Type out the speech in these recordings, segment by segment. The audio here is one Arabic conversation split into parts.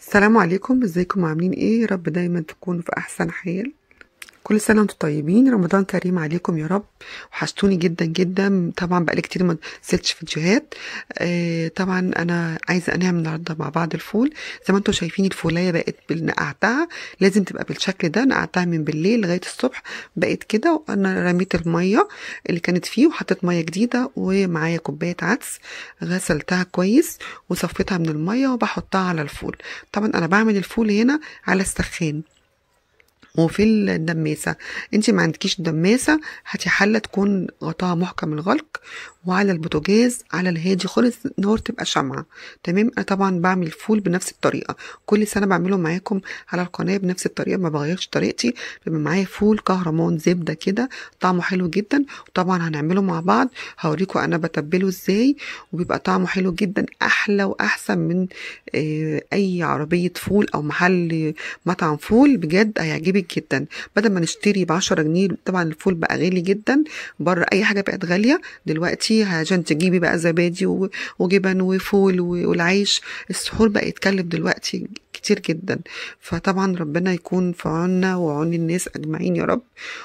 السلام عليكم، ازيكم عاملين ايه؟ يا رب دايما تكونوا في احسن حال. كل سنه وانتم طيبين، رمضان كريم عليكم يا رب. وحشتوني جدا جدا، طبعا بقالي كتير ما نزلتش فيديوهات. طبعا انا عايزه انام النهارده مع بعض الفول. زي ما انتم شايفين الفولايه بقت نقعتها، لازم تبقى بالشكل ده. نقعتها من بالليل لغايه الصبح بقت كده، وانا رميت الميه اللي كانت فيه وحطيت ميه جديده، ومعايا كوبايه عدس غسلتها كويس وصفيتها من الميه وبحطها على الفول. طبعا انا بعمل الفول هنا على السخان وفي الدماسة. انت ما عندكيش دماسة، هاتي حلة تكون غطاها محكم الغلق، وعلى البوتاجاز على الهادي خالص، نار تبقى شمعة. تمام. انا طبعا بعمل الفول بنفس الطريقة، كل سنة بعمله معاكم على القناة بنفس الطريقة، ما بغيرش طريقتي. بيبقى معايا فول كهرمان زبدة كده، طعمه حلو جدا. وطبعا هنعمله مع بعض، هوريكم انا بتبله ازاي، وبيبقى طعمه حلو جدا، احلى واحسن من اي عربية فول او محل مطعم فول. بجد هيعجبك جدا. بدل ما نشتري ب10 جنيه، طبعا الفول بقى غالي جدا بره، اي حاجه بقت غاليه دلوقتي. عشان تجيبي بقى زبادي وجبن وفول والعيش، السحور بقى يتكلف دلوقتي كتير جدا. فطبعا ربنا يكون في عوننا وعون الناس اجمعين يا رب،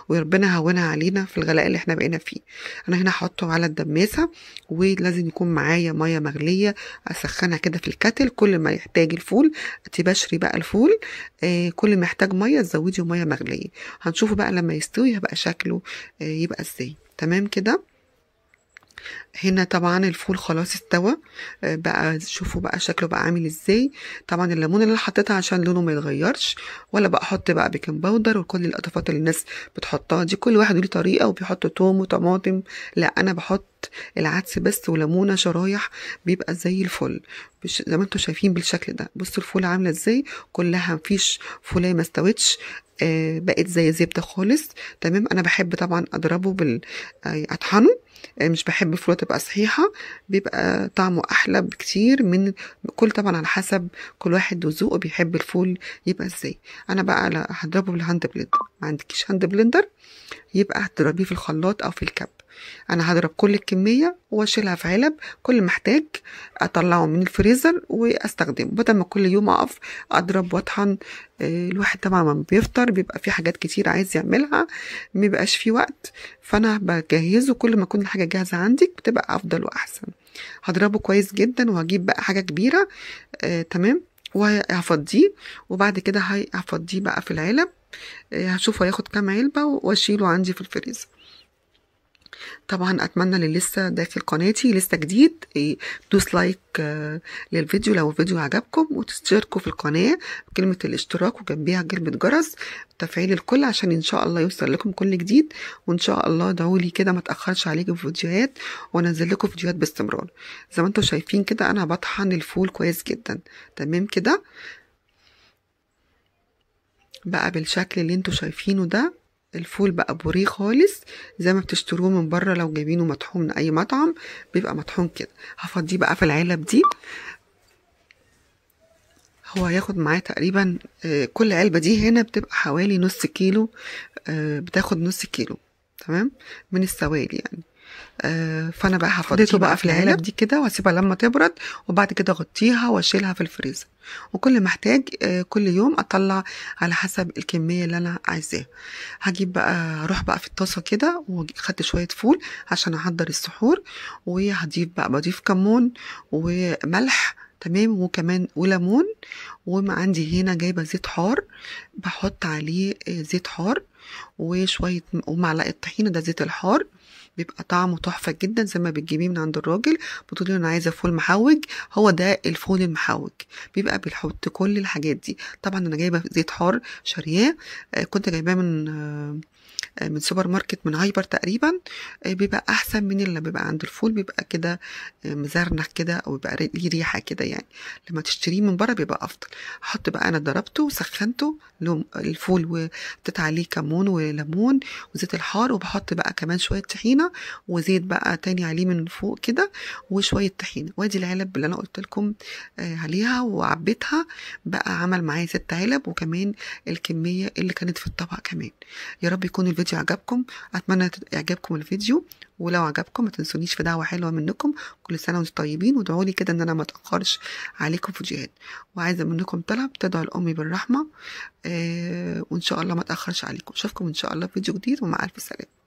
وربنا هونها علينا في الغلاء اللي احنا بقينا فيه. انا هنا هحطه على الدماسه، ولازم يكون معايا ميه مغليه اسخنها كده في الكتل. كل ما يحتاج الفول تبشري بقى الفول، كل ما يحتاج ميه تزودي ميه مغليه. هنشوفه بقى لما يستوي هيبقى شكله يبقى ازاي. تمام كده. هنا طبعا الفول خلاص استوى، بقى شوفوا بقى شكله بقى عامل ازاي. طبعا الليمون اللي انا حطيتها عشان لونه ما يتغيرش، ولا بقى احط بقى بيكنج باودر وكل الاضافات اللي الناس بتحطها دي. كل واحد له طريقه، وبيحط توم وطماطم. لا انا بحط العدس بس وليمونه شرايح، بيبقى زي الفل. زي ما انتم شايفين بالشكل ده. بصوا الفول عامله ازاي، كلها مفيش فولايه ما استوتش، بقت زي زبده خالص. تمام. انا بحب طبعا اضربه اطحنه، مش بحب الفول تبقى صحيحة، بيبقى طعمه أحلى بكتير من كل، طبعا على حسب كل واحد وذوقه بيحب الفول يبقى ازاي. أنا بقى هضربه بالهاند بلندر. ما عندكيش هاند بلندر يبقى هتضربيه في الخلاط أو في الكب. انا هضرب كل الكميه واشيلها في علب، كل ما احتاج اطلعه من الفريزر واستخدمه، بدل ما كل يوم اقف اضرب واطحن. الواحد طبعا لما بيفطر بيبقى في حاجات كتير عايز يعملها، ما بيبقاش في وقت. فانا بجهزه، كل ما تكون الحاجه جاهزه عندك بتبقى افضل واحسن. هضربه كويس جدا، وهجيب بقى حاجه كبيره. تمام. وهفضيه، وبعد كده هفضيه بقى في العلب. هشوف هياخد كام علبه واشيله عندي في الفريزر. طبعا اتمنى اللي لسه داخل قناتي لسه جديد دوس لايك للفيديو لو الفيديو عجبكم، وتشتركوا في القناة بكلمة الاشتراك وجنبيها كلمة جرس تفعيل الكل، عشان ان شاء الله يوصل لكم كل جديد. وان شاء الله ادعولي كده ما تاخرش عليكم في فيديوهات، وانزل لكم فيديوهات باستمرار. زي ما انتم شايفين كده انا بطحن الفول كويس جدا. تمام كده بقى بالشكل اللي انتوا شايفينه ده. الفول بقى بوريه خالص، زي ما بتشتروه من بره لو جايبينه مطحون من اي مطعم، بيبقى مطحون كده. هفضيه بقى في العلب دي. هو هياخد معاه تقريبا كل علبة دي هنا بتبقى حوالي نص كيلو، بتاخد نص كيلو. تمام، من السوائل يعني. فانا بقى هفضيته بقى في العلب دي كده، واسيبها لما تبرد، وبعد كده اغطيها واشيلها في الفريزر. وكل ما احتاج كل يوم اطلع على حسب الكميه اللي انا عايزاها. هجيب بقى اروح بقى في الطاسه كده، وخدت شويه فول عشان احضر السحور، بضيف كمون وملح. تمام. وكمان وليمون. وما عندي هنا جايبه زيت حار، بحط عليه زيت حار وشويه ومعلقه طحينه، ده زيت الحار بيبقى طعمه تحفة جدا، زي ما بتجيبيه من عند الراجل بتقولي انا عايزة فول محوج، هو ده الفول المحوج. بيبقى بيحط كل الحاجات دي. طبعا انا جايبة زيت حار شارياه، كنت جايباه من سوبر ماركت، من هايبر تقريبا. بيبقى احسن من اللي بيبقى عند الفول، بيبقى كده مزرنخ كده، او بيبقى ليه ريحه كده يعني. لما تشتريه من بره بيبقى افضل. احط بقى، انا ضربته وسخنته الفول، وحطيت عليه كمون وليمون وزيت الحار، وبحط بقى كمان شويه طحينه وزيت بقى تاني عليه من فوق كده، وشويه طحينه. وادي العلب اللي انا قلت لكم عليها وعبيتها، بقى عمل معايا 6 علب، وكمان الكميه اللي كانت في الطبق كمان. يا رب يكون الفيديو الفيديو عجبكم، اتمنى يعجبكم الفيديو، ولو عجبكم ما تنسونيش في دعوه حلوه منكم. كل سنه وانتم طيبين، وادعوا لي كده ان انا ما اتاخرش عليكم فيديوهات. وعايزه منكم طلب تدعوا لامي بالرحمه، وان شاء الله ما اتاخرش عليكم. اشوفكم ان شاء الله في فيديو جديد، ومع الف سلامه.